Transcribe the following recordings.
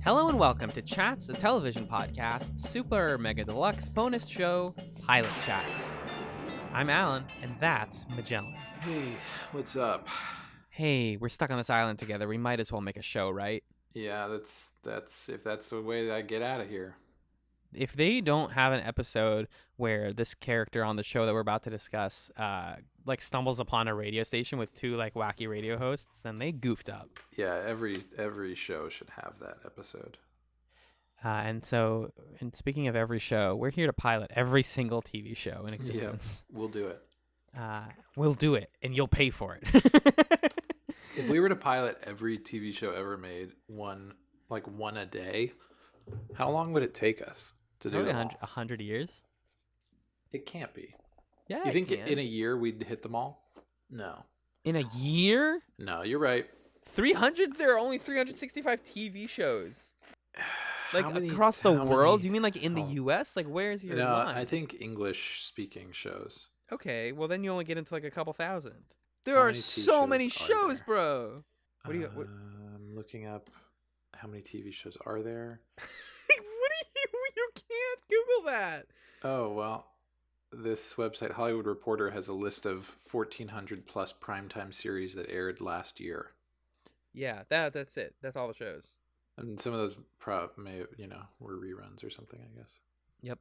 Hello and welcome to Chats, the television podcast, super mega deluxe bonus show, PilotChatz. I'm Alan, and that's Magellan. Hey, what's up? Hey, we're stuck on this island together. We might as well make a show, right? Yeah, that's if that's the way that I get out of here. If they don't have an episode where this character on the show that we're about to discuss, stumbles upon a radio station with two wacky radio hosts, then they goofed up. Yeah, every show should have that episode. And speaking of every show, we're here to pilot every single TV show in existence. Yeah, we'll do it. We'll do it, and you'll pay for it. If we were to pilot every TV show ever made, one a day, how long would it take us to do them all? 100 years? It can't be. Yeah, you think in a year we'd hit them all? No. In a year? No, you're right. 300? There are only 365 TV shows. Across the world? You mean in the U.S.? Where's your line? I think English-speaking shows. Okay, well then you only get into a couple thousand. There are so many shows, bro. What do you? I'm looking up how many TV shows are there. You can't Google that. Oh well, this website Hollywood Reporter has a list of 1,400 plus primetime series that aired last year. Yeah, that's it. That's all the shows. And some of those were reruns or something, I guess. Yep.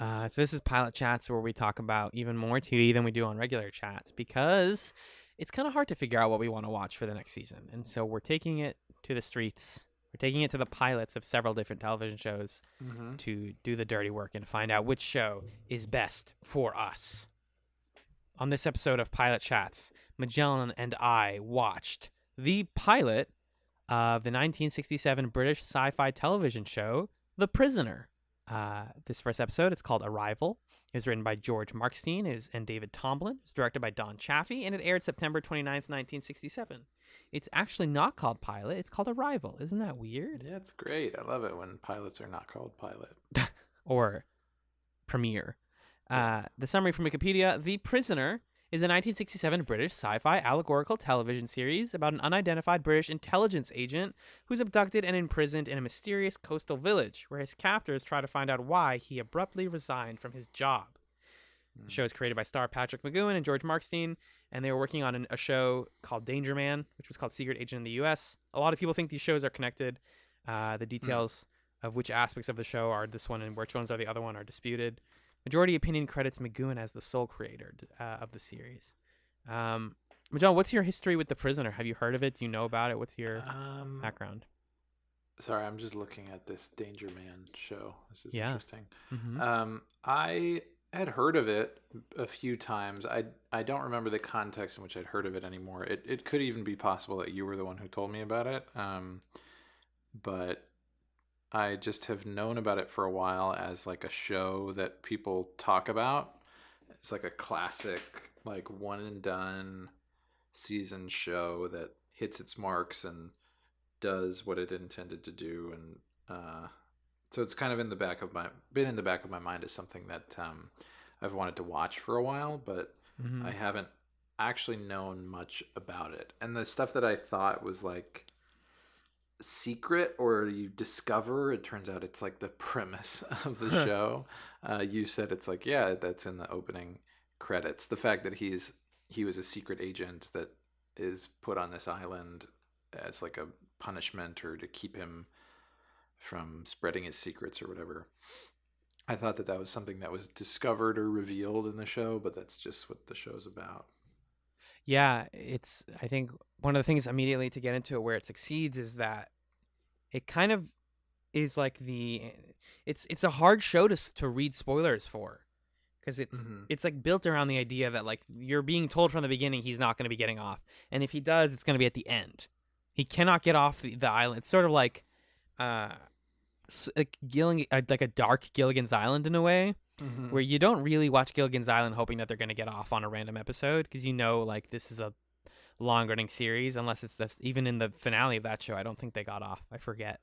So this is PilotChatz, where we talk about even more TV than we do on regular chats, because it's kind of hard to figure out what we want to watch for the next season. And so we're taking it to the streets. We're taking it to the pilots of several different television shows to do the dirty work and find out which show is best for us. On this episode of PilotChatz, Magellan and I watched the pilot of the 1967 British sci-fi television show, The Prisoner. This first episode, it's called Arrival. It was written by George Markstein and David Tomblin. It's directed by Don Chaffee, and it aired September 29th, 1967. It's actually not called Pilot. It's called Arrival. Isn't that weird? Yeah, it's great. I love it when pilots are not called Pilot. Or Premiere. The summary from Wikipedia: The Prisoner is a 1967 British sci-fi allegorical television series about an unidentified British intelligence agent who's abducted and imprisoned in a mysterious coastal village, where his captors try to find out why he abruptly resigned from his job. The show is created by star Patrick McGoohan and George Markstein, and they were working on a show called Danger Man, which was called Secret Agent in the U.S. A lot of people think these shows are connected. The details of which aspects of the show are this one and which ones are the other one are disputed. Majority opinion credits McGoohan as the sole creator of the series. John, what's your history with The Prisoner? Have you heard of it? Do you know about it? What's your background? Sorry, I'm just looking at this Danger Man show. This is interesting. Mm-hmm. I had heard of it a few times. I don't remember the context in which I'd heard of it anymore. It could even be possible that you were the one who told me about it. But I just have known about it for a while as a show that people talk about. It's a classic, one and done season show that hits its marks and does what it intended to do. And so it's kind of been in the back of my mind as something that I've wanted to watch for a while, but I haven't actually known much about it. And the stuff that I thought was secret or you discover, it turns out it's the premise of the show. You said it's that's in the opening credits. The fact that he was a secret agent that is put on this island as a punishment or to keep him from spreading his secrets or whatever. I thought that was something that was discovered or revealed in the show, but that's just what the show's about. Yeah, I think one of the things immediately to get into it where it succeeds is that it kind of is it's a hard show to read spoilers for, because it's built around the idea that you're being told from the beginning he's not going to be getting off, and if he does, it's going to be at the end. He cannot get off the island. It's sort of like a dark Gilligan's Island in a way. Where you don't really watch Gilligan's Island hoping that they're going to get off on a random episode, because this is a long-running series, unless it's this. Even in the finale of that show, I don't think they got off. I forget.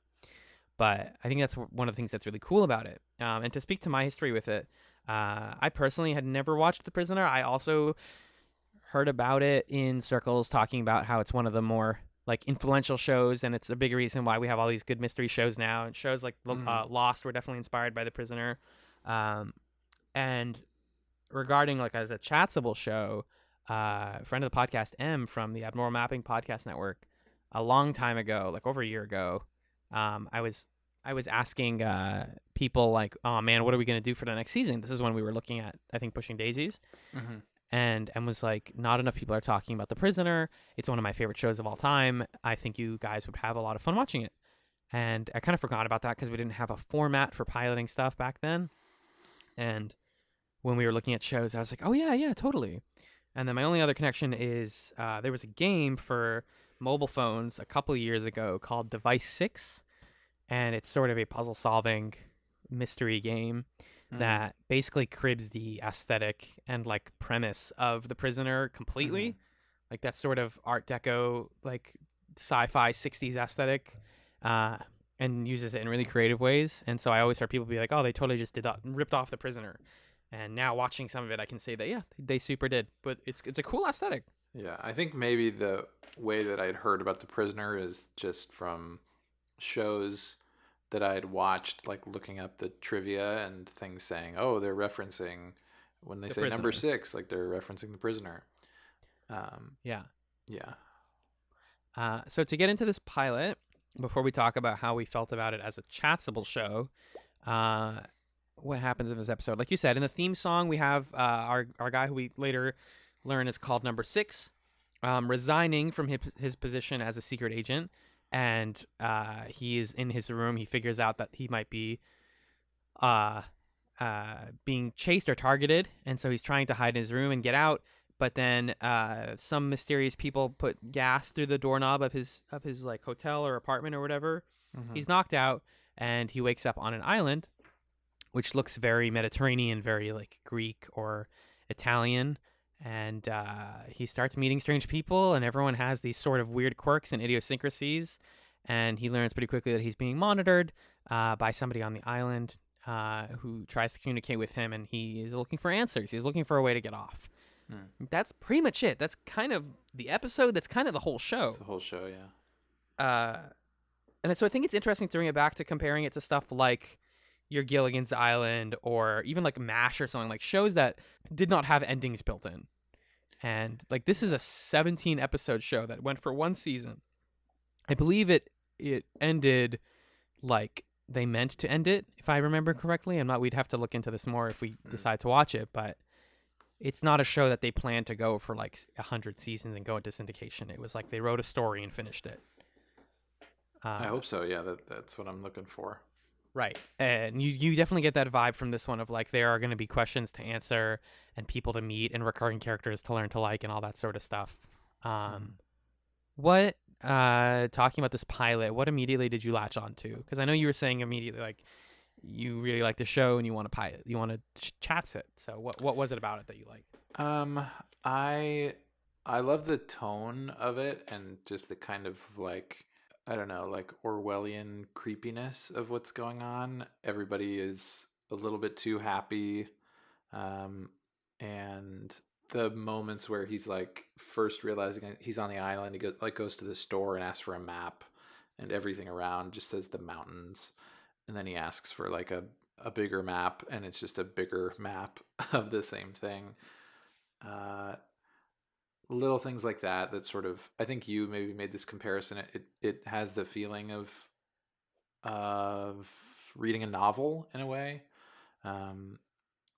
But I think that's one of the things that's really cool about it. And to speak to my history with it, I personally had never watched The Prisoner. I also heard about it in circles talking about how it's one of the more like influential shows, and it's a big reason why we have all these good mystery shows now. And shows like Lost were definitely inspired by The Prisoner. And regarding like as a chatable show, friend of the podcast M from the Abnormal Mapping Podcast Network, a long time ago, like over a year ago, I was asking people like, oh man, what are we gonna do for the next season? This is when we were looking at, I think, Pushing Daisies. Mm-hmm. And was like, not enough people are talking about The Prisoner. It's one of my favorite shows of all time. I think you guys would have a lot of fun watching it. And I kind of forgot about that because we didn't have a format for piloting stuff back then. And when we were looking at shows, I was like, oh yeah, totally. And then my only other connection is there was a game for mobile phones a couple of years ago called Device 6. And it's sort of a puzzle solving mystery game that basically cribs the aesthetic and like premise of The Prisoner completely. Like that sort of Art Deco, like sci-fi 60s aesthetic, and uses it in really creative ways. And so I always heard people be like, oh, they totally just did that, ripped off The Prisoner. And now watching some of it, I can say that, yeah, they super did. But it's a cool aesthetic. Yeah, I think maybe the way that I'd heard about The Prisoner is just from shows that I had watched, like looking up the trivia and things saying, oh, they're referencing, when they The say Prisoner. number 6, like they're referencing The Prisoner. Yeah. Yeah. So to get into this pilot, before we talk about how we felt about it as a chatable show, what happens in this episode? Like you said, in the theme song, we have our guy who we later learn is called Number 6, resigning from his position as a secret agent. And he is in his room. He figures out that he might be being chased or targeted, and so he's trying to hide in his room and get out. But then some mysterious people put gas through the doorknob of his like hotel or apartment or whatever. He's knocked out, and he wakes up on an island, which looks very Mediterranean, very like Greek or Italian. And he starts meeting strange people, and everyone has these sort of weird quirks and idiosyncrasies. And he learns pretty quickly that he's being monitored by somebody on the island who tries to communicate with him, and he is looking for answers. He's looking for a way to get off. That's pretty much it. That's kind of the episode. That's kind of the whole show. It's the whole show, yeah. And so I think it's interesting to bring it back to comparing it to stuff like your Gilligan's Island or even like MASH or something, like shows that did not have endings built in. And like this is a 17 episode show that went for one season. I believe it ended like they meant to end it, if I remember correctly. We'd have to look into this more if we decide to watch it, but it's not a show that they planned to go for like 100 seasons and go into syndication. It was like they wrote a story and finished it. I hope so. Yeah, that's what I'm looking for. Right. And you definitely get that vibe from this one of like there are going to be questions to answer and people to meet and recurring characters to learn to like and all that sort of stuff. What talking about this pilot, what immediately did you latch on to? Because I know you were saying immediately like you really like the show and you want to pilot, you want to chats it. So what was it about it that you liked? I love the tone of it and just the kind of like, I don't know, like Orwellian creepiness of what's going on. Everybody is a little bit too happy. And the moments where he's like first realizing he's on the island, he goes to the store and asks for a map, and everything around just says the mountains. And then he asks for like a bigger map, and it's just a bigger map of the same thing. Little things like that sort of, I think you maybe made this comparison. It has the feeling of reading a novel in a way,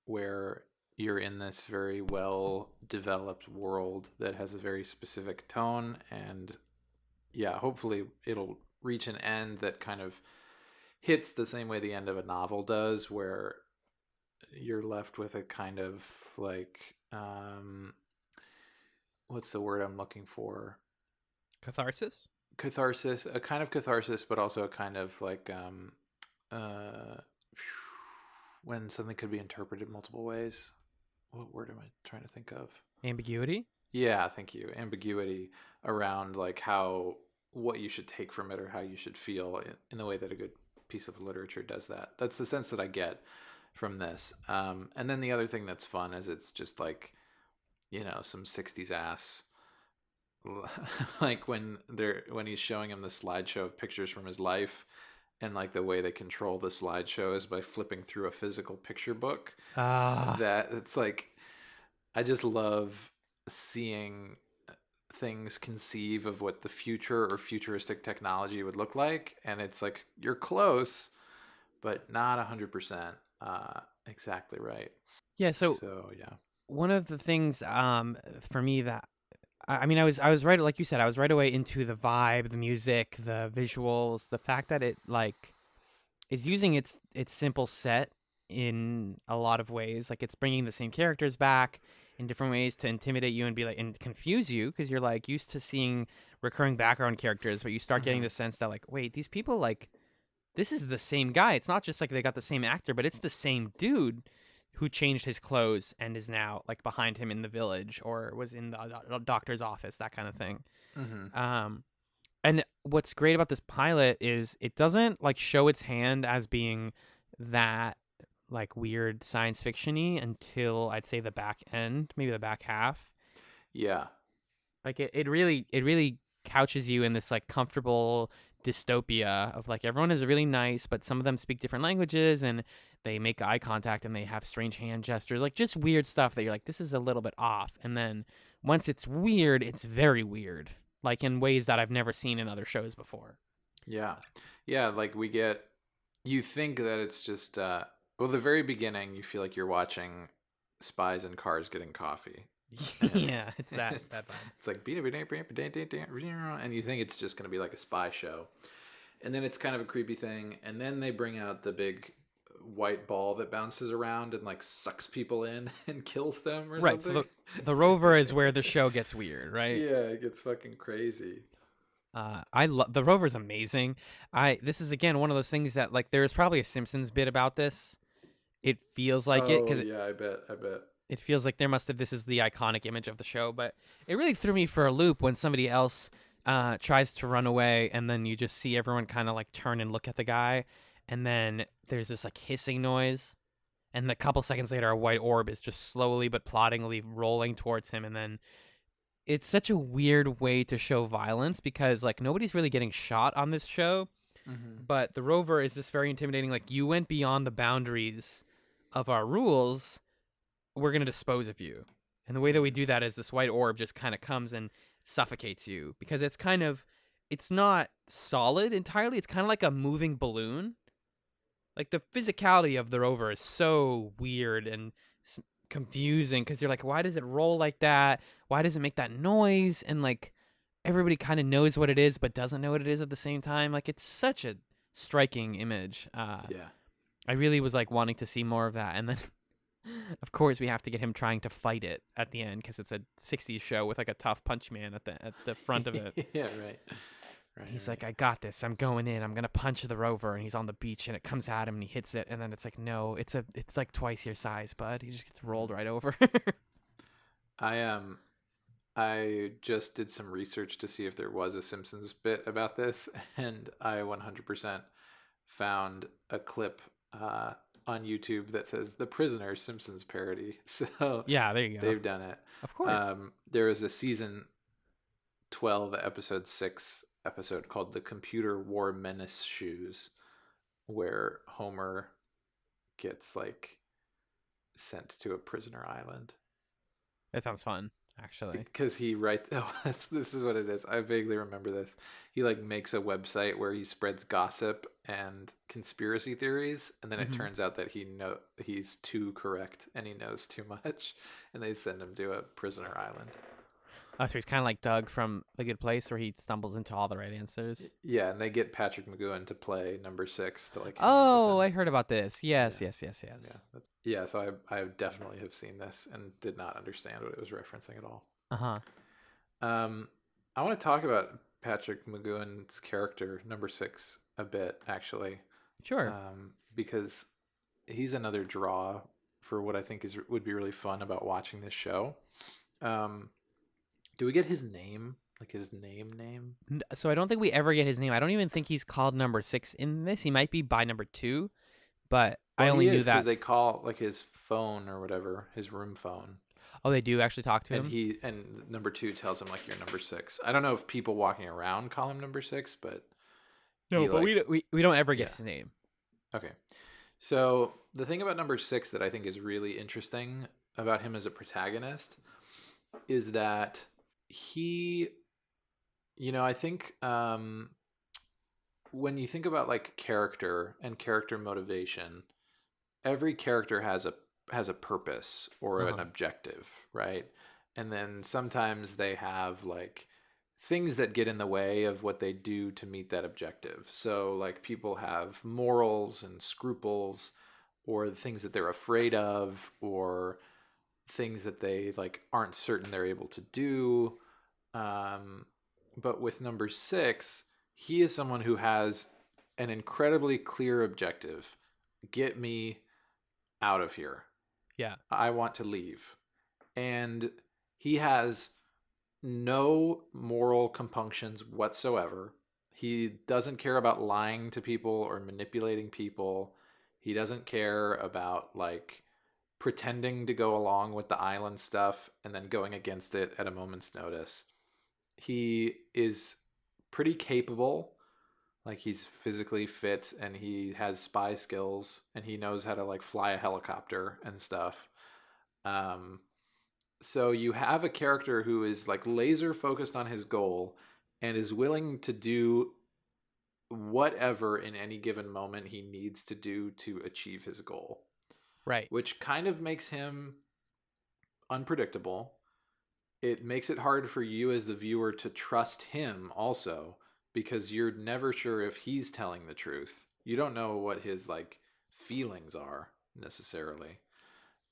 where you're in this very well developed world that has a very specific tone, and yeah, hopefully it'll reach an end that kind of hits the same way the end of a novel does, where you're left with a kind of like what's the word I'm looking for? Catharsis, a kind of catharsis, but also a kind of like when something could be interpreted multiple ways. What word am I trying to think of? ambiguity. Yeah, thank you. Ambiguity around like what you should take from it or how you should feel in the way that a good piece of literature does that. That's the sense that I get from this. And then the other thing that's fun is it's just like, some 60s ass like when he's showing him the slideshow of pictures from his life, and like the way they control the slideshow is by flipping through a physical picture book. Ah, That it's like I just love seeing things conceive of what the future or futuristic technology would look like, and it's like you're close, but not 100% exactly right. yeah. So So yeah. one of the things for me that I mean, I was right, like you said, I was right away into the vibe, the music, the visuals, the fact that it like is using its simple set in a lot of ways. Like it's bringing the same characters back in different ways to intimidate you and be like and confuse you because you're like used to seeing recurring background characters, but you start getting Hmm. the sense that like, wait, these people like this is the same guy. It's not just like they got the same actor, but it's the same dude who changed his clothes and is now like behind him in the village or was in the doctor's office, that kind of thing. Hmm. Um, and what's great about this pilot is it doesn't like show its hand as being that like weird science fictiony until I'd say the back end, maybe the back half. Yeah. Like it really couches you in this like comfortable dystopia of like everyone is really nice, but some of them speak different languages and they make eye contact and they have strange hand gestures, like just weird stuff that you're like, this is a little bit off. And then once it's weird, it's very weird, like in ways that I've never seen in other shows before. Yeah. Yeah, like you think that it's just well, the very beginning you feel like you're watching spies in cars getting coffee. And Yeah, it's that it's, that vibe. it's like and you think it's just going to be like a spy show. And then it's kind of a creepy thing, and then they bring out the big white ball that bounces around and like sucks people in and kills them or Right. So something. the rover is where the show gets weird, right? Yeah, it gets fucking crazy. I love the rover's amazing. I This is again one of those things that like there is probably a Simpsons bit about this. It feels like it Oh because yeah, I bet. it feels like there must have this is the iconic image of the show, but it really threw me for a loop when somebody else tries to run away and then you just see everyone kind of like turn and look at the guy and then there's this like hissing noise and a couple seconds later a white orb is just slowly but ploddingly rolling towards him and then it's such a weird way to show violence because like nobody's really getting shot on this show, Hmm. but the rover is this very intimidating like you went beyond the boundaries of our rules, we're going to dispose of you. And the way that we do that is this white orb just kind of comes and suffocates you because it's not solid entirely. It's kind of like a moving balloon. Like the physicality of the rover is so weird and confusing because you're like, why does it roll like that? Why does it make that noise? And like everybody kind of knows what it is but doesn't know what it is at the same time. Like it's such a striking image. Yeah. I really was like wanting to see more of that. And then of course, we have to get him trying to fight it at the end because it's a '60s show with like a tough punch man at the front of it. Yeah, right. Right, He's right. like, "I got this. I'm going in. I'm gonna punch the rover." And he's on the beach, and it comes at him, and he hits it, and then it's like, "No, it's like twice your size, bud." He just gets rolled right over. I just did some research to see if there was a Simpsons bit about this, and I 100% found a clip on YouTube that says "The Prisoner" Simpsons parody. So Yeah, there you go. they've done it. Of course. There was a season 12, episode 6 episode called "The Computer Wore Menace Shoes," where Homer gets like sent to a prisoner island That sounds fun, actually. because he writes. Oh, this is what it is. I vaguely remember this. He like makes a website where he spreads gossip and conspiracy theories, and then it Hmm. turns out that he's too correct and he knows too much, and they send him to a prisoner island. Oh, so he's kind of like Doug from The Good Place, where he stumbles into all the right answers. Yeah, and they get Patrick McGowan to play number 6 to like hang out with Oh, him. I heard about this. Yes, Yeah, yes, yes, yes. yeah. So I definitely have seen this and did not understand what it was referencing at all. Uh huh. Um, I want to talk about Patrick McGowan's character, number 6, a bit, actually, Sure. because he's another draw for what I think would be really fun about watching this show. Um, do we get his name? Like his name? So I don't think we ever get his name. I don't even think he's called number 6 in this. He might be by number 2, but I Well, only he knew is because that. they call like his phone or whatever, his room phone. Oh, they do actually talk to And him? number 2 tells him like you're number 6. I don't know if people walking around call him number 6, but No, he but we like, don't- we don't ever get yeah. his name. Okay. So the thing about number 6 that I think is really interesting about him as a protagonist is that he, I think when you think about like character and character motivation, every character has a purpose or an Uh-huh. objective, right? And then sometimes they have like things that get in the way of what they do to meet that objective. So like people have morals and scruples, or the things that they're afraid of, or things that they like aren't certain they're able to do. um, but with number 6, he is someone who has an incredibly clear objective: get me out of here. Yeah. I want to leave. And he has no moral compunctions whatsoever. He doesn't care about lying to people or manipulating people. He doesn't care about like pretending to go along with the island stuff and then going against it at a moment's notice. He is pretty capable. Like he's physically fit and he has spy skills and he knows how to like fly a helicopter and stuff. Um, so you have a character who is like laser focused on his goal and is willing to do whatever in any given moment he needs to do to achieve his goal, Right. which kind of makes him unpredictable. It makes it hard for you as the viewer to trust him also, because you're never sure if he's telling the truth. You don't know what his like feelings are necessarily.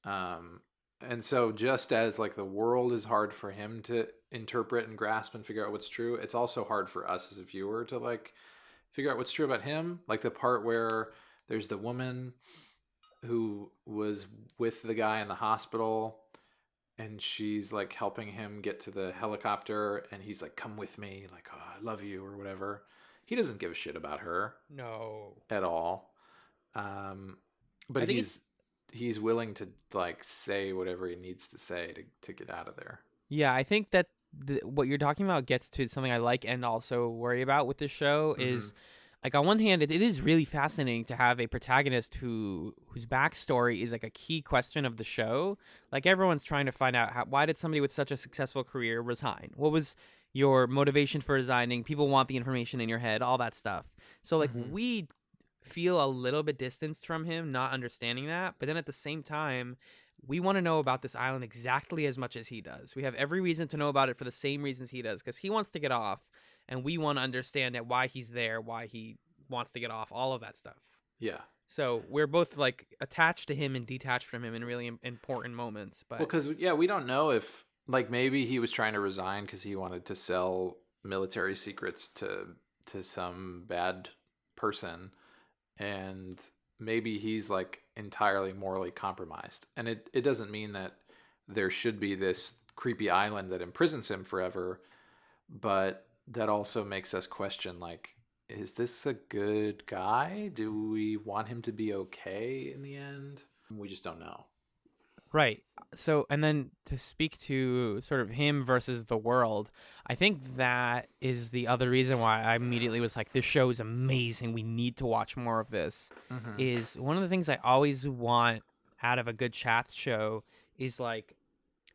Um, and so just as like the world is hard for him to interpret and grasp and figure out what's true, it's also hard for us as a viewer to like figure out what's true about him. Like the part where there's the woman who was with the guy in the hospital and she's like helping him get to the helicopter and he's like, come with me, like, oh, I love you or whatever. He doesn't give a shit about her No. at all. Um, but I think it's he's willing to like say whatever he needs to say to get out of there. Yeah, I think that what you're talking about gets to something I like and also worry about with this show Mm-hmm. is like on one hand it is really fascinating to have a protagonist whose backstory is like a key question of the show. Like everyone's trying to find out why did somebody with such a successful career resign? What was your motivation for resigning? People want the information in your head, all that stuff. So like Mm-hmm. we feel a little bit distanced from him, not understanding that, but then at the same time we want to know about this island exactly as much as he does. We have every reason to know about it for the same reasons he does, because he wants to get off, and we want to understand why he's there, why he wants to get off, all of that stuff. Yeah. So we're both like attached to him and detached from him in really important moments. Well, But because yeah, we don't know if like maybe he was trying to resign because he wanted to sell military secrets to some bad person, and maybe he's like entirely morally compromised. And it doesn't mean that there should be this creepy island that imprisons him forever, but that also makes us question like, is this a good guy? Do we want him to be okay in the end? We just don't know. right. So, and then to speak to sort of him versus the world, I think that is the other reason why I immediately was like, this show is amazing. We need to watch more of this. Mm-hmm. Is one of the things I always want out of a good chat show is like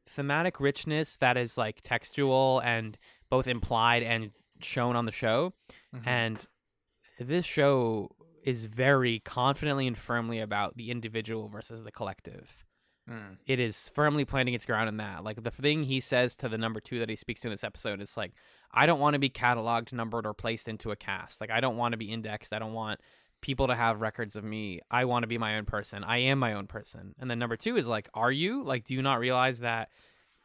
thematic richness that is like textual and both implied and shown on the show. Mm-hmm. And this show is very confidently and firmly about the individual versus the collective. Mm. It is firmly planting its ground in that. Like the thing he says to the number 2 that he speaks to in this episode is like, I don't want to be cataloged, numbered, or placed into a cast. Like I don't want to be indexed. I don't want people to have records of me. I want to be my own person. I am my own person. And then number 2 is like, are you? Like, do you not realize that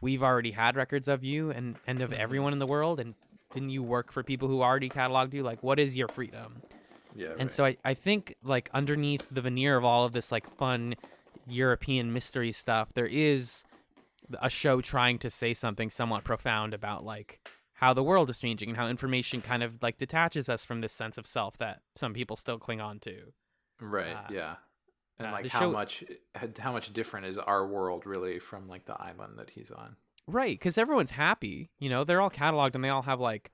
we've already had records of you and of Mm-hmm. everyone in the world? And didn't you work for people who already cataloged you? Like, what is your freedom? Yeah, And right. so I think like underneath the veneer of all of this like fun European mystery stuff, there is a show trying to say something somewhat profound about like how the world is changing and how information kind of like detaches us from this sense of self that some people still cling on to. Right. Uh, Yeah. And like The show, how much different is our world really from like the island that he's on? right? Because everyone's happy. You know, they're all cataloged and they all have like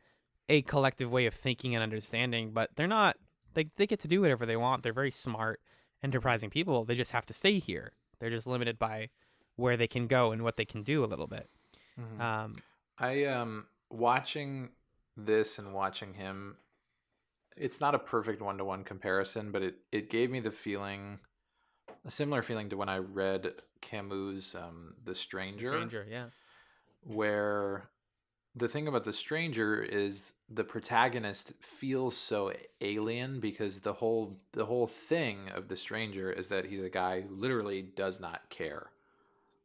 a collective way of thinking and understanding, but they're not. They get to do whatever they want. They're very smart, Hmm. enterprising people. They just have to stay here. They're just limited by where they can go and what they can do a little bit. Hmm. Um, I watching this and watching him. It's not a perfect one to one comparison, but it gave me the feeling, a similar feeling to when I read Camus' The the Stranger, stranger, yeah, where the thing about The Stranger is the protagonist feels so alien because the whole thing of The Stranger is that he's a guy who literally does not care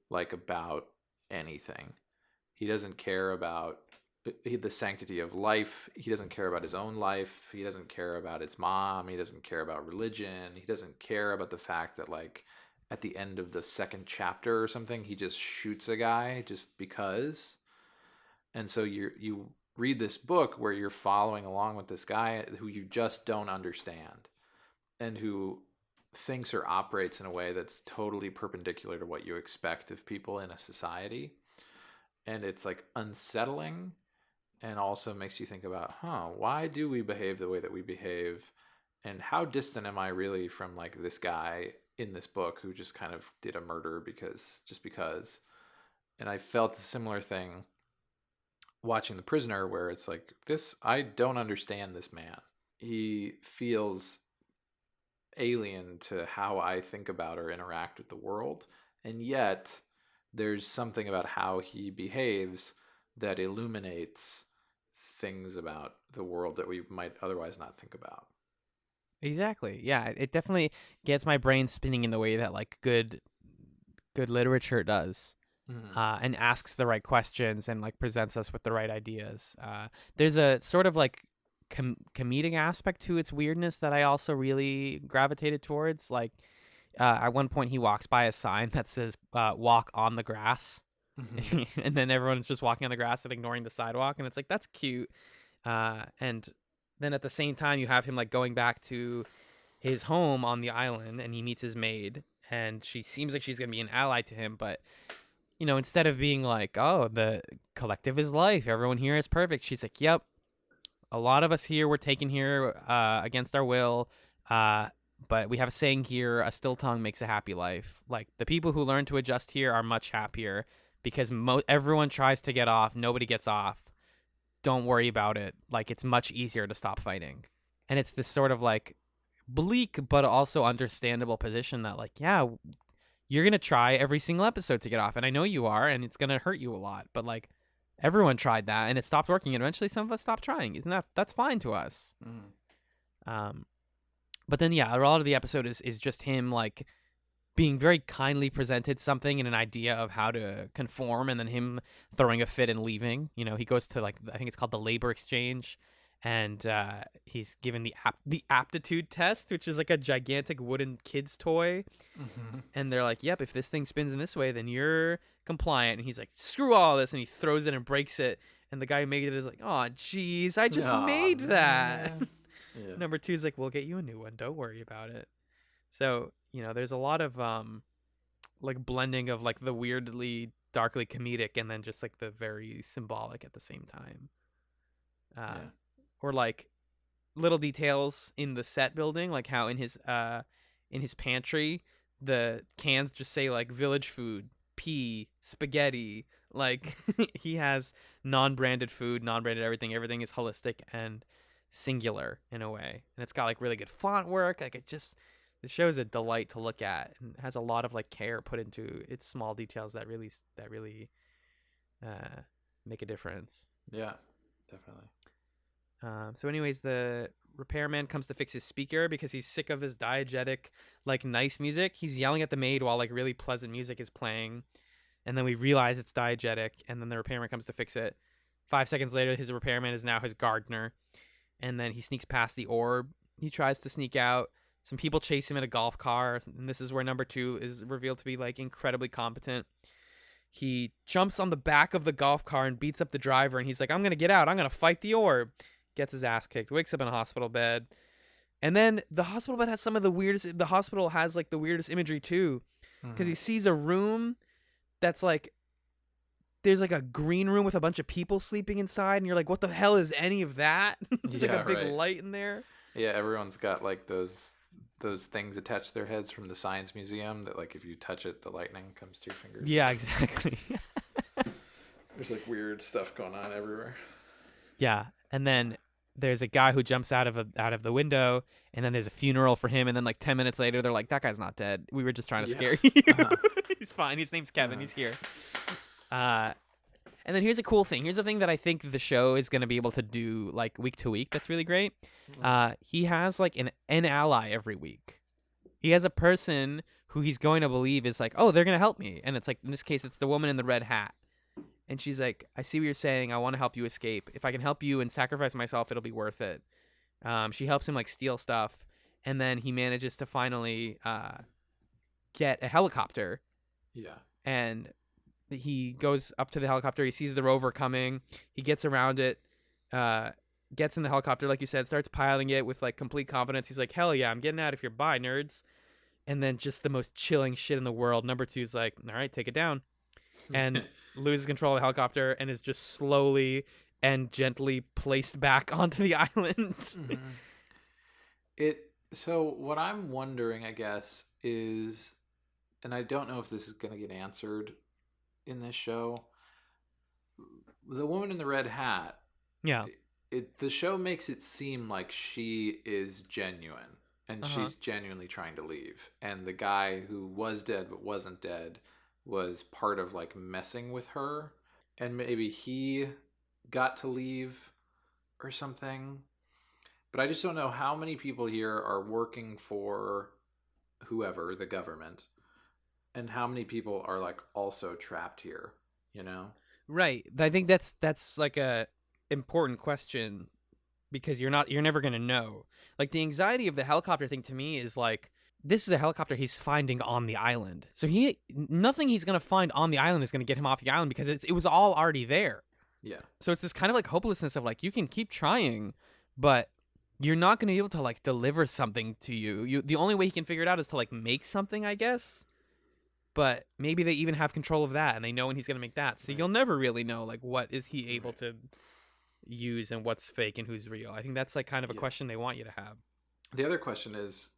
like about anything. He doesn't care about the sanctity of life. He doesn't care about his own life. He doesn't care about his mom. He doesn't care about religion. He doesn't care about the fact that like at the end of the second chapter or something, he just shoots a guy just because. And so you read this book where you're following along with this guy who you just don't understand and who thinks or operates in a way that's totally perpendicular to what you expect of people in a society. And it's like unsettling and also makes you think about, why do we behave the way that we behave? And how distant am I really from like this guy in this book who just kind of did a murder because. And I felt a similar thing watching The Prisoner, where it's like, this, I don't understand this man. He feels alien to how I think about or interact with the world. And yet, there's something about how he behaves that illuminates things about the world that we might otherwise not think about. exactly. Yeah, it definitely gets my brain spinning in the way that like good literature does. Mm-hmm. And asks the right questions and like presents us with the right ideas. There's a sort of like comedic aspect to its weirdness that I also really gravitated towards. Like at one point, he walks by a sign that says "Walk on the grass," Mm-hmm. and then everyone's just walking on the grass and ignoring the sidewalk, and it's like that's cute. And then at the same time, you have him like going back to his home on the island, and he meets his maid, and she seems like she's gonna be an ally to him, but instead of being like, oh, the collective is life, everyone here is perfect, she's like, yep, a lot of us here were taken here against our will. Uh, but we have a saying here, a still tongue makes a happy life. Like, the people who learn to adjust here are much happier because everyone tries to get off, nobody gets off. Don't worry about it. Like, it's much easier to stop fighting. And it's this sort of like bleak but also understandable position that, like, yeah, you're gonna try every single episode to get off, and I know you are, and it's gonna hurt you a lot. But like, everyone tried that, and it stopped working. And eventually, some of us stopped trying. Isn't that's fine to us? Mm-hmm. Um, but then yeah, a lot of the episode is just him like being very kindly presented something and an idea of how to conform, and then him throwing a fit and leaving. He goes to, like, I think it's called the labor exchange, and he's given the aptitude test, which is like a gigantic wooden kid's toy, Mm-hmm. and they're like, "Yep, if this thing spins in this way, then you're compliant." And he's like, "Screw all this," and he throws it and breaks it. And the guy who made it is like, "Oh, jeez, I just Oh made that." man. Yeah. Number two is like, "We'll get you a new one. Don't worry about it." So there's a lot of like blending of like the weirdly darkly comedic and then just like the very symbolic at the same time. Yeah. Or like little details in the set building, like how in his pantry the cans just say like village food, pea, spaghetti. Like he has non-branded food, non-branded everything. Everything is holistic and singular in a way, and it's got like really good font work. Like the show is a delight to look at and has a lot of like care put into its small details that really uh, make a difference. Yeah. Definitely. So, anyways, the repairman comes to fix his speaker because he's sick of his diegetic, like, nice music. He's yelling at the maid while like really pleasant music is playing, and then we realize it's diegetic, and then the repairman comes to fix it. 5 seconds later, his repairman is now his gardener, and then he sneaks past the orb. He tries to sneak out. Some people chase him in a golf car, and this is where number two is revealed to be like incredibly competent. He jumps on the back of the golf car and beats up the driver, and he's like, "I'm gonna get out. I'm gonna fight the orb." Gets his ass kicked. Wakes up in a hospital bed. And then the hospital bed has some of the weirdest. The hospital has like the weirdest imagery too, because he sees a room that's like there's like a green room with a bunch of people sleeping inside, and you're like, what the hell is any of that? There's like a Yeah, big right. light in there. Yeah, everyone's got like those things attached to their heads from the science museum that like if you touch it, the lightning comes to your fingers. Yeah, exactly. There's like weird stuff going on everywhere. Yeah, and then there's a guy who jumps out of the window, and then there's a funeral for him, and then like 10 minutes later, they're like, "That guy's not dead. We were just trying to Yeah. scare you. Uh-huh. He's fine. His name's Kevin. Uh-huh. He's here." Uh, and then here's a cool thing. Here's a thing that I think the show is going to be able to do like week to week. That's really great. He has like an ally every week. He has a person who he's going to believe is like, oh, they're going to help me. And it's like, in this case, it's the woman in the red hat. And she's like, I see what you're saying. I want to help you escape. If I can help you and sacrifice myself, it'll be worth it. She helps him like steal stuff. And then he manages to finally get a helicopter. Yeah. And he goes up to the helicopter. He sees the rover coming. He gets around it, gets in the helicopter, like you said, starts piloting it with like complete confidence. He's like, hell yeah, I'm getting out of here. Bye, nerds. And then just the most chilling shit in the world. Number two is like, all right, take it down. And loses control of the helicopter and is just slowly and gently placed back onto the island. So what I'm wondering, I guess, is, and I don't know if this is going to get answered in this show. The woman in the red hat. Yeah. The show makes it seem like she is genuine and she's genuinely trying to leave. And the guy who was dead but wasn't dead was part of like messing with her, and maybe he got to leave or something. But I just don't know how many people here are working for whoever, the government, and how many people are like also trapped here, you know? Right. I think that's like a important question, because you're never going to know. Like the anxiety of the helicopter thing to me is like, this is a helicopter he's finding on the island. So nothing he's going to find on the island is going to get him off the island, because it was all already there. Yeah. So it's this kind of like hopelessness of like, you can keep trying, but you're not going to be able to like deliver something to you. The only way he can figure it out is to like make something, I guess. But maybe they even have control of that and they know when he's going to make that. So you'll never really know like what is he able to use and what's fake and who's real. I think that's like kind of a question they want you to have. The other question is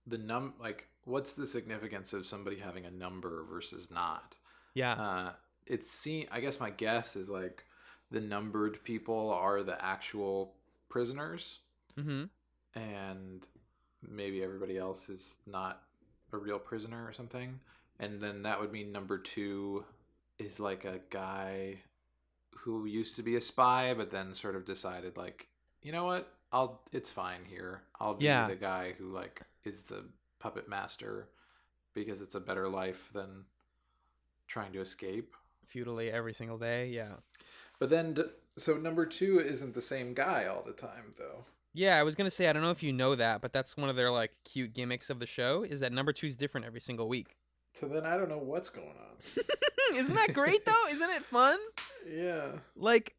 like what's the significance of somebody having a number versus not? Yeah. I guess my guess is like the numbered people are the actual prisoners. Mm-hmm. And maybe everybody else is not a real prisoner or something. And then that would mean number two is like a guy who used to be a spy, but then sort of decided like, you know what? It's fine here. I'll be the guy who like is the puppet master because it's a better life than trying to escape Futilely every single day. Yeah. But then, so number two isn't the same guy all the time though. Yeah, I was gonna say, I don't know if you know that, but that's one of their like cute gimmicks of the show, is that number two is different every single week. So then I don't know what's going on. Isn't that great though? Isn't it fun? Yeah. Like,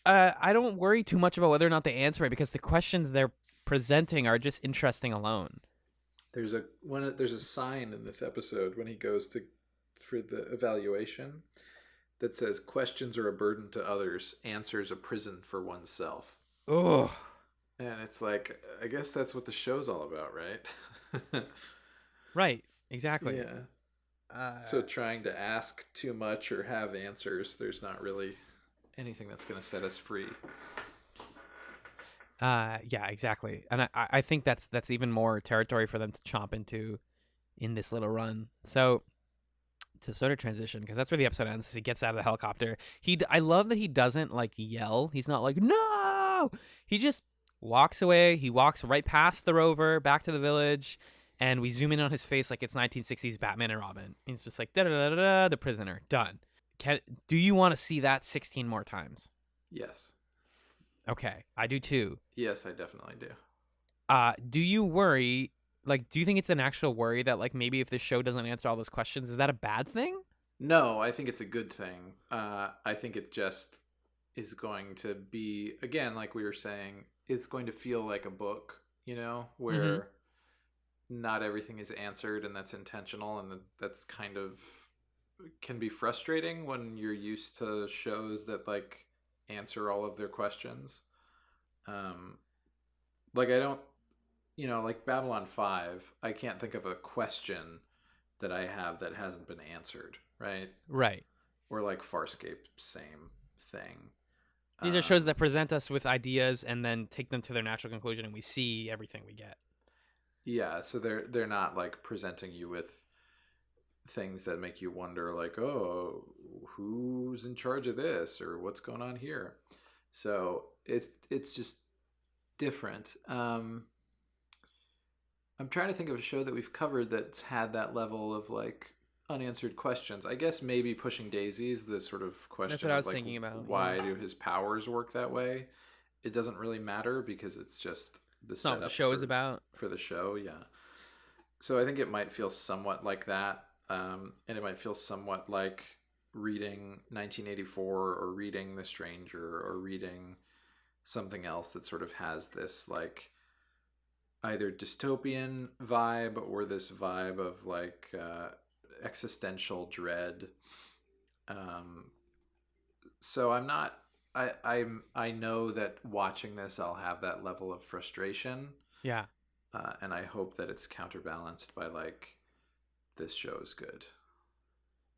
I don't worry too much about whether or not they answer it, because the questions they're presenting are just interesting alone. There's a sign in this episode when he goes for the evaluation that says questions are a burden to others, answers a prison for oneself. Oh. And it's like, I guess that's what the show's all about, right? Right. Exactly. Yeah. So trying to ask too much or have answers, there's not really anything that's going to set us free. Yeah, exactly. And I think that's even more territory for them to chomp into in this little run. So to sort of transition, because that's where the episode ends, is he gets out of the helicopter. I love that he doesn't like yell. He's not like, no! He just walks away. He walks right past the rover, back to the village, and we zoom in on his face like it's 1960s Batman and Robin. He's just like, da-da-da-da-da, the prisoner, done. Do you want to see that 16 more times? Yes. Okay, I do too. Yes, I definitely do. Do you worry, like, do you think it's an actual worry that, like, maybe if this show doesn't answer all those questions, is that a bad thing? No, I think it's a good thing. I think it just is going to be, again, like we were saying, it's going to feel like a book Mm-hmm. where not everything is answered, and that's intentional, and that's kind of can be frustrating when you're used to shows that like answer all of their questions. Um, like I don't, like Babylon 5, I can't think of a question that I have that hasn't been answered, right? Right. Or like Farscape, same thing. These are shows Um, that present us with ideas and then take them to their natural conclusion, and we see everything we get. yeah, so they're not like presenting you with things that make you wonder like, oh, who's in charge of this or what's going on here. So it's just different. I'm trying to think of a show that we've covered that's had that level of like unanswered questions. I guess maybe Pushing Daisies, the sort of That's what question I of was like, thinking about. Yeah. why do his powers work that way? It doesn't really matter because it's just the It's not what the setup show is for about. the show. Yeah. So I think it might feel somewhat like that, and it might feel somewhat like reading 1984 or reading The Stranger or reading something else that sort of has this like either dystopian vibe or this vibe of like existential dread. Um, so I'm not. I know that watching this, I'll have that level of frustration, Yeah. and I hope that it's counterbalanced by like this show is good.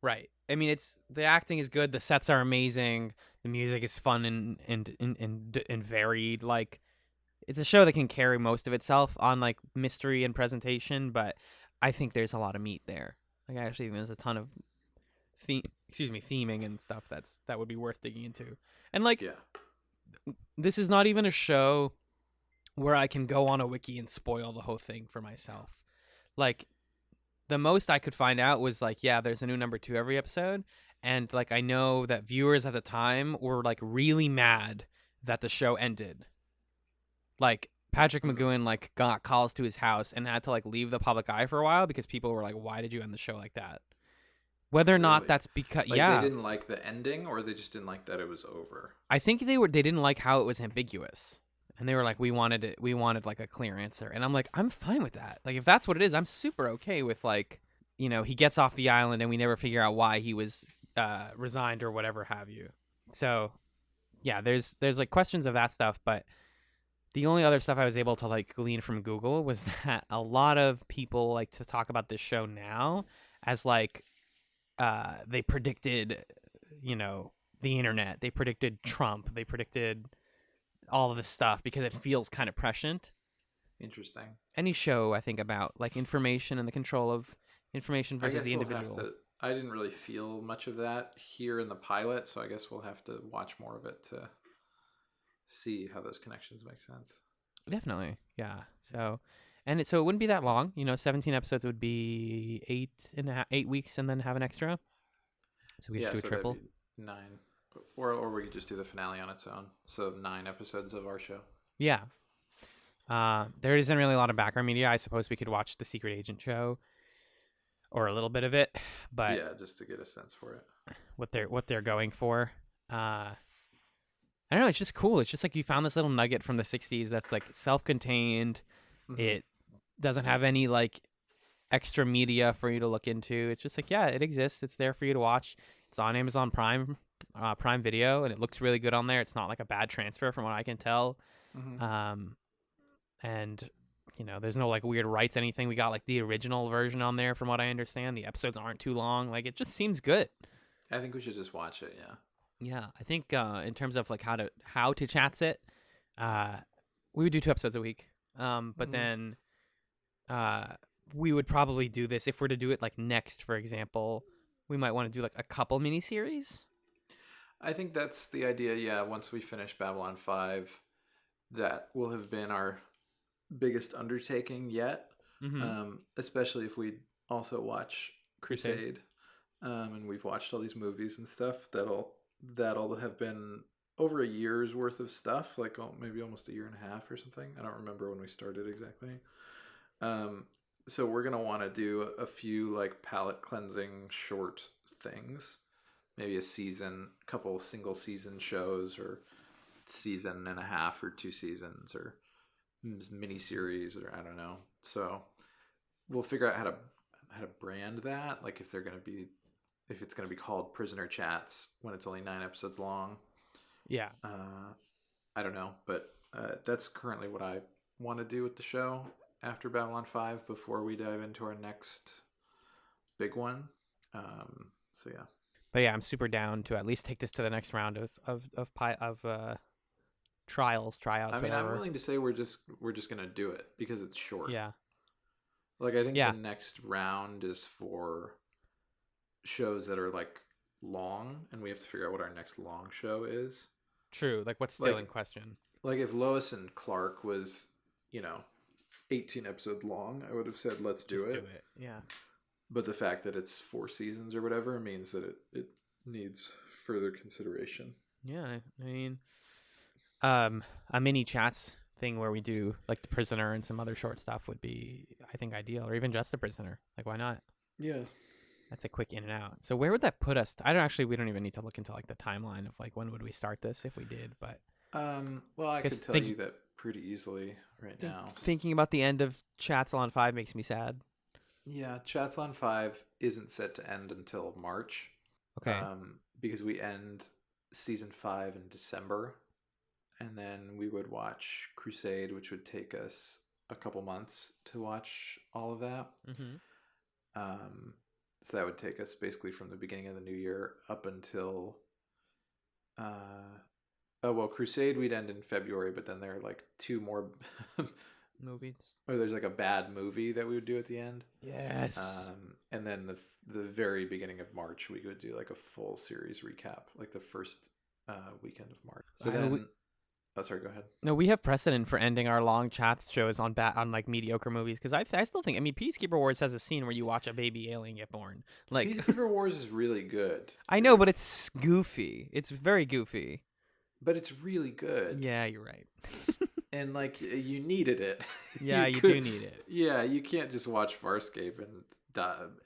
Right. I mean, it's the acting is good. The sets are amazing. The music is fun and varied. Like, it's a show that can carry most of itself on like mystery and presentation, but I think there's a lot of meat there. Like, I actually think there's a ton of theming and stuff that would be worth digging into. And like, Yeah. this is not even a show where I can go on a wiki and spoil the whole thing for myself. Like, the most I could find out was like, yeah, there's a new number 2 every episode, and like I know that viewers at the time were like really mad that the show ended. Like, Patrick Mm, McGowan like got calls to his house and had to like leave the public eye for a while because people were like, why did you end the show like that? Whether or not really? that's because, Like they yeah, didn't like the ending, or they just didn't like that it was over? I think they didn't like how it was ambiguous. And they were like, we wanted like a clear answer. And I'm like, I'm fine with that. Like, if that's what it is, I'm super okay with like, he gets off the island and we never figure out why he was resigned or whatever have you. So yeah, there's like questions of that stuff, but the only other stuff I was able to like glean from Google was that a lot of people like to talk about this show now as like they predicted, you know, the internet, they predicted Trump, they predicted all of this stuff because it feels kind of prescient. Interesting. Any show I think about like information and the control of information I versus the guess we'll have individual. to. I didn't really feel much of that here in the pilot, so I guess we'll have to watch more of it to see how those connections make sense. Definitely, yeah. So it wouldn't be that long. 17 episodes would be 8 weeks, and then have an extra. So we could just Yeah, do a so that'd triple. be 9, or we could just do the finale on its own. So 9 episodes of our show. Yeah. There isn't really a lot of background media. I suppose we could watch the Secret Agent show or a little bit of it, but Yeah, just to get a sense for it. what they're going for. I don't know. It's just cool. It's just like you found this little nugget from the '60s that's like self-contained. Mm-hmm. It doesn't have any like extra media for you to look into. It's just like, yeah, it exists. It's there for you to watch. It's on Amazon Prime Video, and it looks really good on there. It's not like a bad transfer from what I can tell. Mm-hmm. Um, and there's no like weird rights anything. We got like the original version on there from what I understand. The episodes aren't too long. Like, it just seems good. I think we should just watch it. Yeah. Yeah, I think in terms of like how to chats it, uh, we would do 2 episodes a week. But Mm-hmm. then uh, we would probably do this if we're to do it like next, for example. We might want to do like a couple miniseries. I think that's the idea. Yeah. Once we finish Babylon 5, that will have been our biggest undertaking yet. Mm-hmm. Especially if we also watch Crusade. Crusade, and we've watched all these movies and stuff. That'll have been over a year's worth of stuff, like maybe almost a year and a half or something. I don't remember when we started exactly. Um, so we're gonna want to do a few like palate cleansing short things, maybe a season, couple single season shows, or season and a half or 2 seasons, or mini series, or I don't know. So we'll figure out how to brand that. Like if it's gonna be called Prisoner Chats when it's only 9 episodes long. Yeah. I don't know, but that's currently what I want to do with the show after Babylon 5 before we dive into our next big one. So yeah. But yeah, I'm super down to at least take this to the next round of trials, I tryouts, mean, I'm whatever. willing to say we're just gonna do it because it's short. Yeah. Like I think the Yeah. next round is for shows that are like long, and we have to figure out what our next long show is. True. Like what's still in Like question? like if Lois and Clark was, you know, 18 episodes long, I would have said let's do Just do it. it. Yeah. But the fact that it's 4 seasons or whatever means that it needs further consideration. Yeah. I mean, a mini chats thing where we do like the prisoner and some other short stuff would be, I think, ideal, or even just the prisoner. Like, why not? Yeah. That's a quick in and out. So where would that put us? I don't actually. We don't even need to look into like the timeline of like when would we start this if we did. But Well, I could tell think, you that pretty easily right now. thinking about the end of Chatsalon 5 makes me sad. Yeah, Chatsalon 5 isn't set to end until March. Okay. Because we end season 5 in December, and then we would watch Crusade, which would take us a couple months to watch all of that. Mm-hmm. So that would take us basically from the beginning of the new year up until Crusade we'd end in February, but then there are like 2 more Movies. or there's like a bad movie that we would do at the end. Yes. And then the very beginning of March we would do like a full series recap, like the first weekend of March. So then oh, sorry, go ahead. No, we have precedent for ending our long chats shows on like mediocre movies because I still think, I mean, Peacekeeper Wars has a scene where you watch a baby alien get born. Like Peacekeeper Wars is really good. I know, but it's goofy. It's very goofy. But it's really good. Yeah, you're right. And like you needed it. Yeah, you do need it. Yeah, you can't just watch Farscape and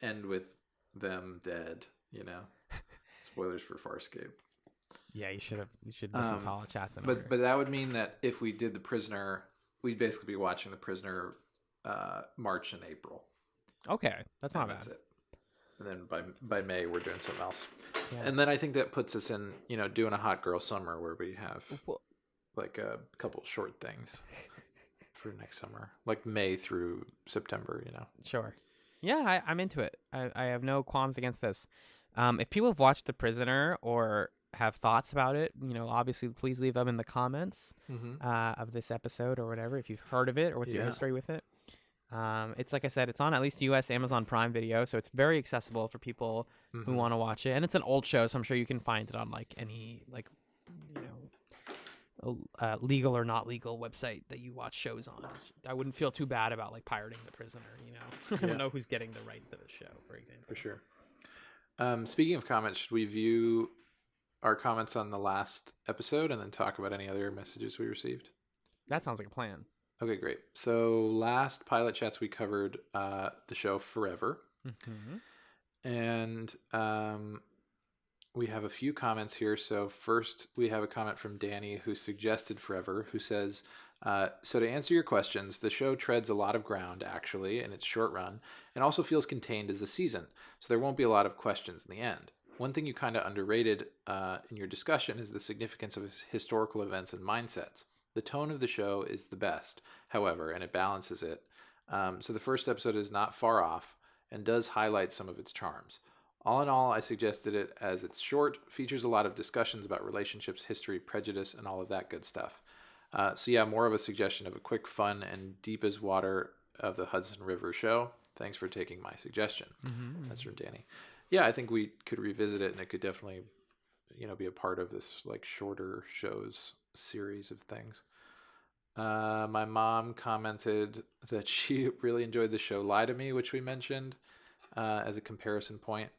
end with them dead. You know, spoilers for Farscape. Yeah, you should listen to all the chats. But that would mean that if we did The Prisoner, we'd basically be watching The Prisoner March and April. Okay, that's not bad. That's it. And then by May we're doing something else. Yeah. And then I think that puts us in, doing a hot girl summer where we have like a couple short things for next summer, like May through September. Sure. Yeah, I'm into it. I have no qualms against this. If people have watched The Prisoner or have thoughts about it, obviously please leave them in the comments of this episode or whatever. If you've heard of it or what's your history with it. It's like I said, it's on at least US Amazon Prime Video, so it's very accessible for people who want to watch it. And it's an old show, so I'm sure you can find it on like any legal or not legal website that you watch shows on. I wouldn't feel too bad about like pirating The Prisoner. I don't know who's getting the rights to the show, for example. For sure. Speaking of comments, should we view our comments on the last episode and then talk about any other messages we received? That sounds like a plan. Okay, great. So last Pilot Chats we covered the show Forever. And we have a few comments here. So first we have a comment from Danny who suggested Forever, who says, so to answer your questions, the show treads a lot of ground actually in its short run and also feels contained as a season. So there won't be a lot of questions in the end. One thing you kind of underrated in your discussion is the significance of historical events and mindsets. The tone of the show is the best, however, and it balances it. So the first episode is not far off and does highlight some of its charms. All in all, I suggested it as it's short, features a lot of discussions about relationships, history, prejudice, and all of that good stuff. So yeah, more of a suggestion of a quick, fun, and deep as water of the Hudson River show. Thanks for taking my suggestion. That's from Danny. Yeah, I think we could revisit it, and it could definitely, be a part of this like shorter shows series of things. My mom commented that she really enjoyed the show Lie to Me, which we mentioned as a comparison point.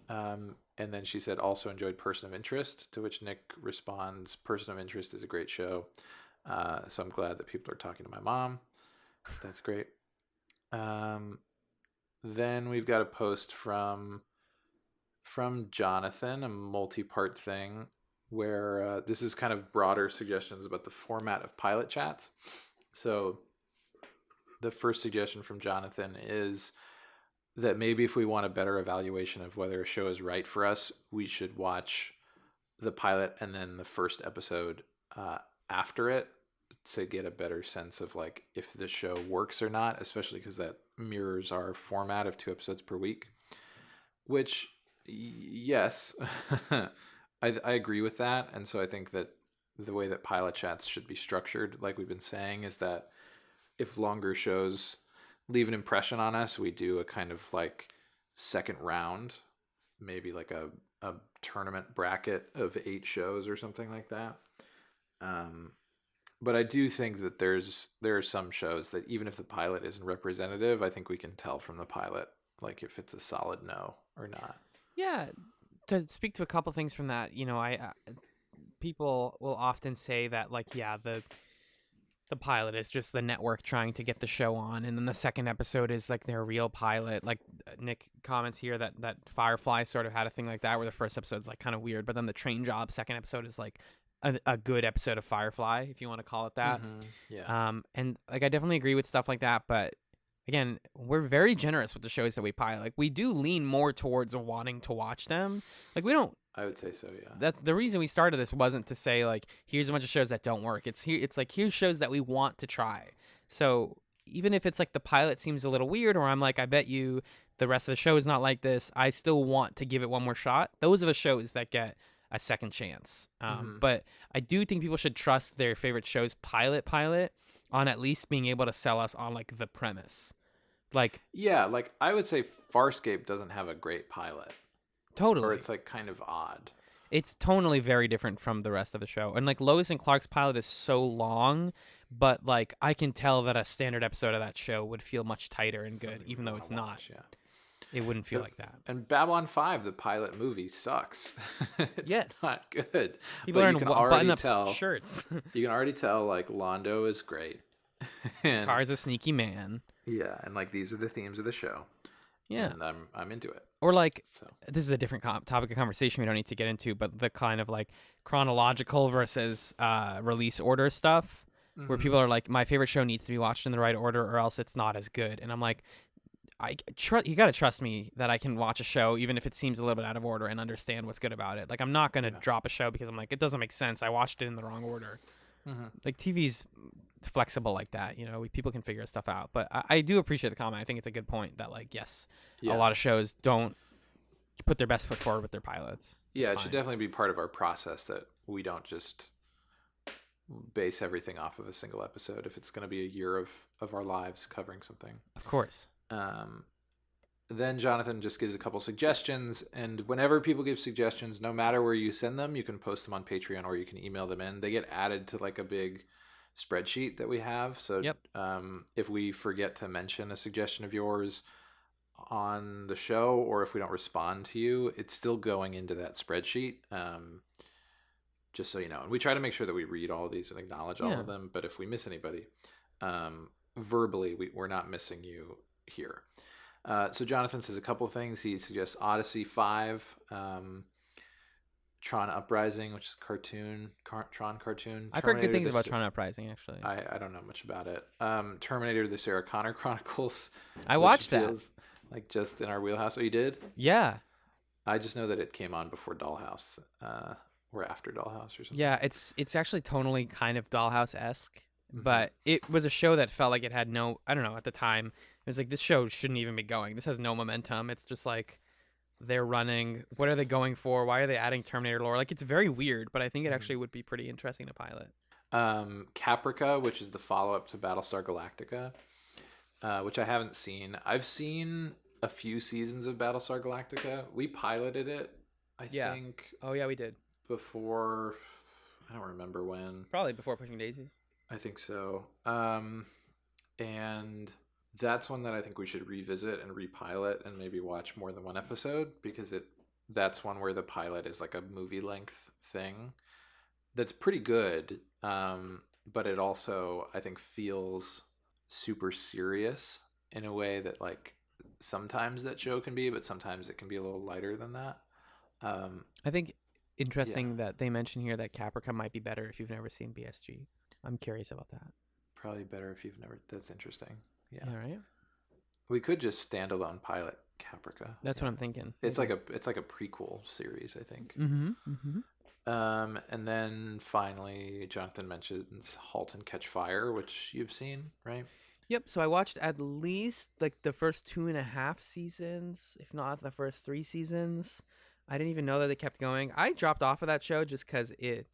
And then she said also enjoyed Person of Interest, to which Nick responds, Person of Interest is a great show. So I'm glad that people are talking to my mom. That's great. Then we've got a post from Jonathan, a multi-part thing, where this is kind of broader suggestions about the format of Pilot Chats. So the first suggestion from Jonathan is that maybe if we want a better evaluation of whether a show is right for us, we should watch the pilot and then the first episode after it to get a better sense of like if the show works or not, especially because that mirrors our format of 2 episodes per week. Which, yes, I agree with that, and so I think that the way that pilot chats should be structured, like we've been saying, is that if longer shows leave an impression on us, we do a kind of like second round, maybe like a tournament bracket of 8 shows or something like that. But I do think that there are some shows that even if the pilot isn't representative, I think we can tell from the pilot like if it's a solid no or not. Yeah, to speak to a couple things from that, I people will often say that like the pilot is just the network trying to get the show on, and then the second episode is like their real pilot. Like Nick comments here that Firefly sort of had a thing like that, where the first episode's like kind of weird, but then the train job second episode is like a good episode of Firefly, if you want to call it that. Mm-hmm. Yeah. And like I definitely agree with stuff like that, but again, we're very generous with the shows that we pilot. Like we do lean more towards wanting to watch them. Like we don't. I would say so, yeah. That the reason we started this wasn't to say like here's a bunch of shows that don't work. It's like here's shows that we want to try. So even if it's like the pilot seems a little weird, or I'm like I bet you the rest of the show is not like this, I still want to give it one more shot. Those are the shows that get a second chance. But I do think people should trust their favorite show's pilot on at least being able to sell us on like the premise. Like yeah, like I would say Farscape doesn't have a great pilot. totally. Or it's like kind of odd. It's tonally very different from the rest of the show. And like Lois and Clark's pilot is so long, but like I can tell that a standard episode of that show would feel much tighter and good, even though it's not. Yeah. It wouldn't feel like that. And Babylon 5, the pilot movie, sucks. It's not good. People but are you in can already button-up tell, shirts. you can already tell like Londo is great. And Car's a sneaky man. yeah, and like these are the themes of the show. Yeah. And I'm into it. Or like So this is a different topic of conversation we don't need to get into, but the kind of like chronological versus release order stuff where people are like, my favorite show needs to be watched in the right order or else it's not as good. And I'm like, you got to trust me that I can watch a show even if it seems a little bit out of order and understand what's good about it. Like I'm not going to drop a show because I'm like, it doesn't make sense. I watched it in the wrong order. Like TV's flexible like that, people can figure stuff out. But I do appreciate the comment. I think it's a good point that like, yes, a lot of shows don't put their best foot forward with their pilots. Yeah, it should definitely be part of our process that we don't just base everything off of a single episode if it's going to be a year of our lives covering something. Of course. Then Jonathan just gives a couple suggestions, and whenever people give suggestions, no matter where you send them, you can post them on Patreon or you can email them in. They get added to like a big spreadsheet that we have. So if we forget to mention a suggestion of yours on the show, or if we don't respond to you, it's still going into that spreadsheet. Just so you know. And we try to make sure that we read all of these and acknowledge all of them. But if we miss anybody, verbally, we're not missing you here. So Jonathan says a couple of things. He suggests Odyssey 5, Tron Uprising, which is Tron cartoon. I've heard good things about Tron Uprising, actually. I don't know much about it. Terminator: The Sarah Connor Chronicles. I watched that. Like just in our wheelhouse. Oh, you did? Yeah. I just know that it came on before Dollhouse, or after Dollhouse or something. Yeah, it's actually tonally kind of Dollhouse-esque, but it was a show that felt like it had no, I don't know, at the time, it was like, this show shouldn't even be going. This has no momentum. It's just like, they're running. What are they going for? Why are they adding Terminator lore? Like, it's very weird, but I think it actually would be pretty interesting to pilot. Caprica, which is the follow-up to Battlestar Galactica, which I haven't seen. I've seen a few seasons of Battlestar Galactica. We piloted it, I think. Oh, yeah, we did. Before, I don't remember when. Probably before Pushing Daisies. I think so. And that's one that I think we should revisit and repilot and maybe watch more than one episode, because that's one where the pilot is like a movie length thing that's pretty good. But it also, I think, feels super serious in a way that like sometimes that show can be, but sometimes it can be a little lighter than that. I think interesting that they mention here that Caprica might be better if you've never seen BSG. I'm curious about that. probably better if you've never. That's interesting. Yeah. Yeah, right. We could just standalone pilot Caprica. That's Yeah. what I'm thinking. It's like a prequel series, I think. Mm-hmm. Mm-hmm. And then finally, Jonathan mentions *Halt and Catch Fire*, which you've seen, right? Yep. So I watched at least like the first 2.5 seasons, if not the first 3 seasons. I didn't even know that they kept going. I dropped off of that show just because it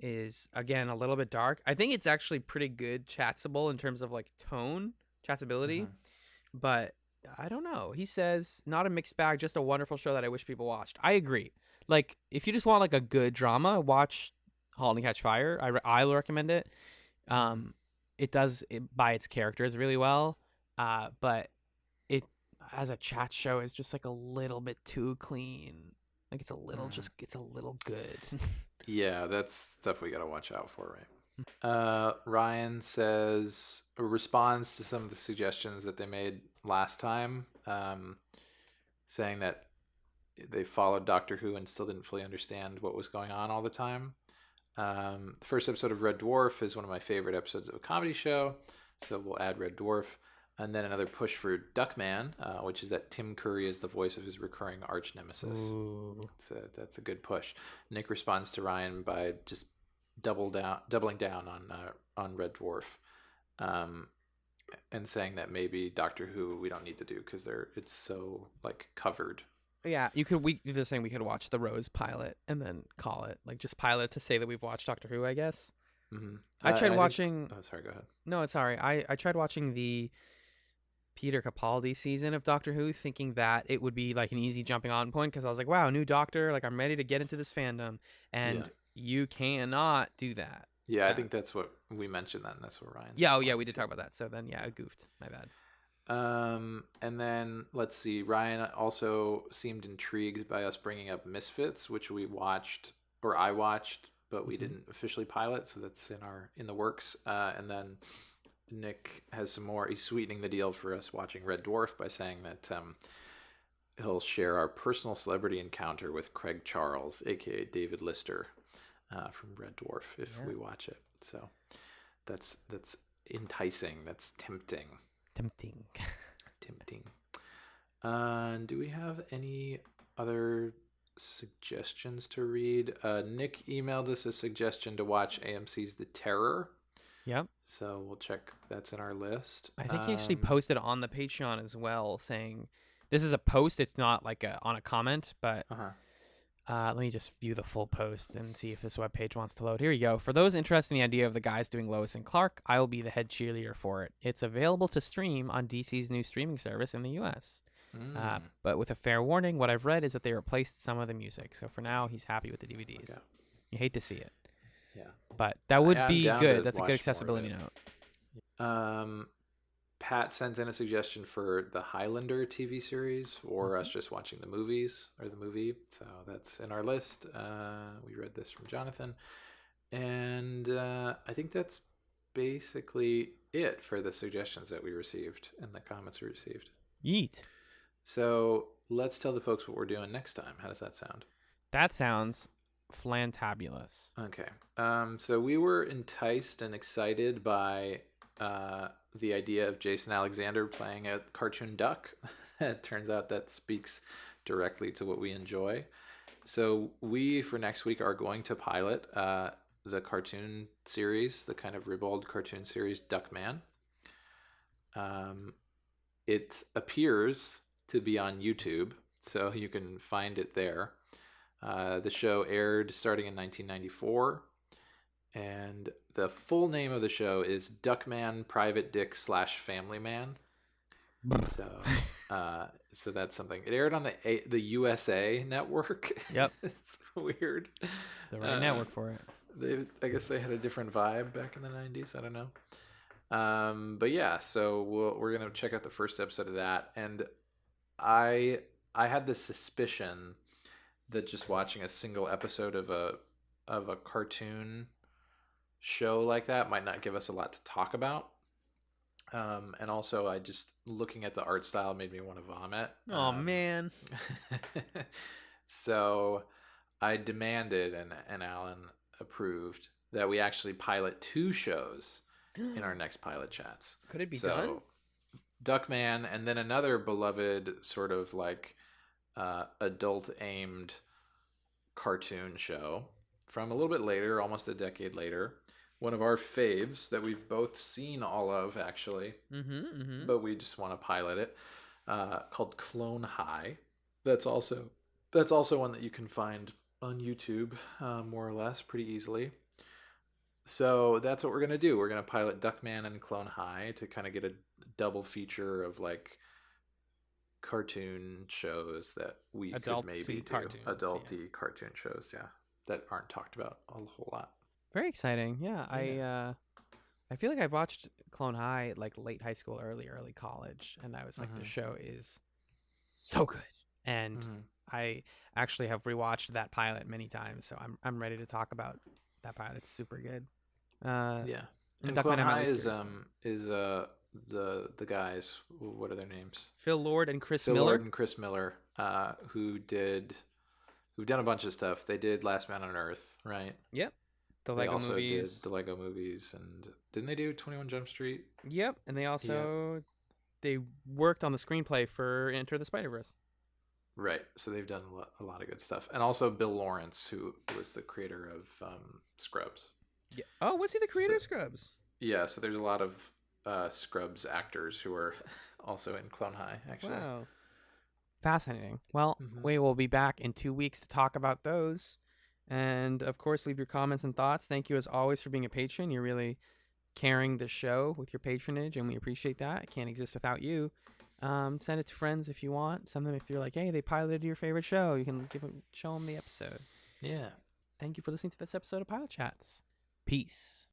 is again a little bit dark. I think it's actually pretty good chatsable in terms of like tone, chatsability, Mm-hmm. but I don't know. He says not a mixed bag, just a wonderful show that I wish people watched. I agree. Like if you just want like a good drama, watch *Halt and Catch Fire*. I recommend it. Mm-hmm. It does it by its characters really well, but it as a chat show is just like a little bit too clean. Like it's a little good. Yeah, that's stuff we got to watch out for, right? Ryan says responds to some of the suggestions that they made last time, saying that they followed Doctor Who and still didn't fully understand what was going on all the time. The first episode of Red Dwarf is one of my favorite episodes of a comedy show, so we'll add Red Dwarf. And then another push for Duckman, which is that Tim Curry is the voice of his recurring arch nemesis. Ooh. That's a good push. Nick responds to Ryan by just doubling down on Red Dwarf, and saying that maybe Doctor Who we don't need to do because it's so like covered. Yeah, they're saying we could watch the Rose pilot and then call it like just pilot to say that we've watched Doctor Who, I guess. Mm-hmm. I tried watching. Oh, sorry. Go ahead. No, it's sorry. I tried watching the Peter Capaldi season of Doctor Who, thinking that it would be like an easy jumping on point because I was like, wow, new Doctor, like I'm ready to get into this fandom, and you cannot do that. Yeah, I think that's what we mentioned then. That's what Ryan. Yeah, we did talk about that. So then, yeah, I goofed. My bad. And then let's see. Ryan also seemed intrigued by us bringing up Misfits, which we watched, or I watched, but we didn't officially pilot. So that's in the works. And then Nick has some more. He's sweetening the deal for us watching Red Dwarf by saying that he'll share our personal celebrity encounter with Craig Charles, aka David Lister, from Red Dwarf, if we watch it. So that's enticing. That's tempting. Tempting. Do we have any other suggestions to read? Nick emailed us a suggestion to watch AMC's The Terror. Yep. So we'll check. That's in our list. I think he actually posted on the Patreon as well, saying this is a post. It's not like on a comment, but let me just view the full post and see if this webpage wants to load. Here you go. For those interested in the idea of the guys doing Lois and Clark, I will be the head cheerleader for it. It's available to stream on DC's new streaming service in the U.S. But with a fair warning, what I've read is that they replaced some of the music. So for now, he's happy with the DVDs. Okay. You hate to see it. Yeah. But that would be good. That's a good accessibility note. Pat sent in a suggestion for the Highlander TV series, or us just watching the movies or the movie. So that's in our list. We read this from Jonathan. And I think that's basically it for the suggestions that we received and the comments we received. Yeet. So let's tell the folks what we're doing next time. How does that sound? That sounds flantabulous. Okay. So we were enticed and excited by the idea of Jason Alexander playing a cartoon duck. It turns out that speaks directly to what we enjoy. So we, for next week, are going to pilot the cartoon series, the kind of ribald cartoon series, Duckman. It appears to be on YouTube, so you can find it there. The show aired starting in 1994, and the full name of the show is Duckman Private Dick / Family Man. So that's something. It aired on the USA network. Yep. It's weird. The right network for it. I guess they had a different vibe back in the 90s. I don't know. But yeah, so we're going to check out the first episode of that. And I had this suspicion that just watching a single episode of a cartoon show like that might not give us a lot to talk about. And also, I just looking at the art style made me want to vomit. Oh man! So I demanded, and Alan approved, that we actually pilot 2 shows in our next pilot chats. Could it be done? So Duckman, and then another beloved sort of like adult aimed cartoon show from a little bit later, almost a decade later. One of our faves that we've both seen all of, actually, but we just want to pilot it, called Clone High. That's also one that you can find on YouTube, more or less, pretty easily. So that's what we're gonna do. We're gonna pilot Duckman and Clone High to kind of get a double feature of like cartoon shows that we could maybe do. Adulty cartoon shows, yeah, that aren't talked about a whole lot. Very exciting. Yeah, I feel like I've watched Clone High like late high school, early college, and I was like, the show is so good. And I actually have rewatched that pilot many times, so I'm ready to talk about that pilot. It's super good. Yeah, and Clone High is the guys. What are their names? Phil Lord and Chris Phil Miller. Lord and Chris Miller, who've done a bunch of stuff. They did Last Man on Earth, right? Yep. They also did the Lego movies, and didn't they do 21 Jump Street? Yep, and they also they worked on the screenplay for Enter the Spider-Verse. Right, so they've done a lot of good stuff, and also Bill Lawrence, who was the creator of Scrubs. Yeah. Oh, was he the creator of Scrubs? Yeah, so there's a lot of Scrubs actors who are also in Clone High, actually. Wow. Fascinating. Well, we will be back in 2 weeks to talk about those. And, of course, leave your comments and thoughts. Thank you, as always, for being a patron. You're really carrying the show with your patronage, and we appreciate that. It can't exist without you. Send it to friends if you want. Send them if you're like, hey, they piloted your favorite show. You can show them the episode. Yeah. Thank you for listening to this episode of Pilot Chats. Peace.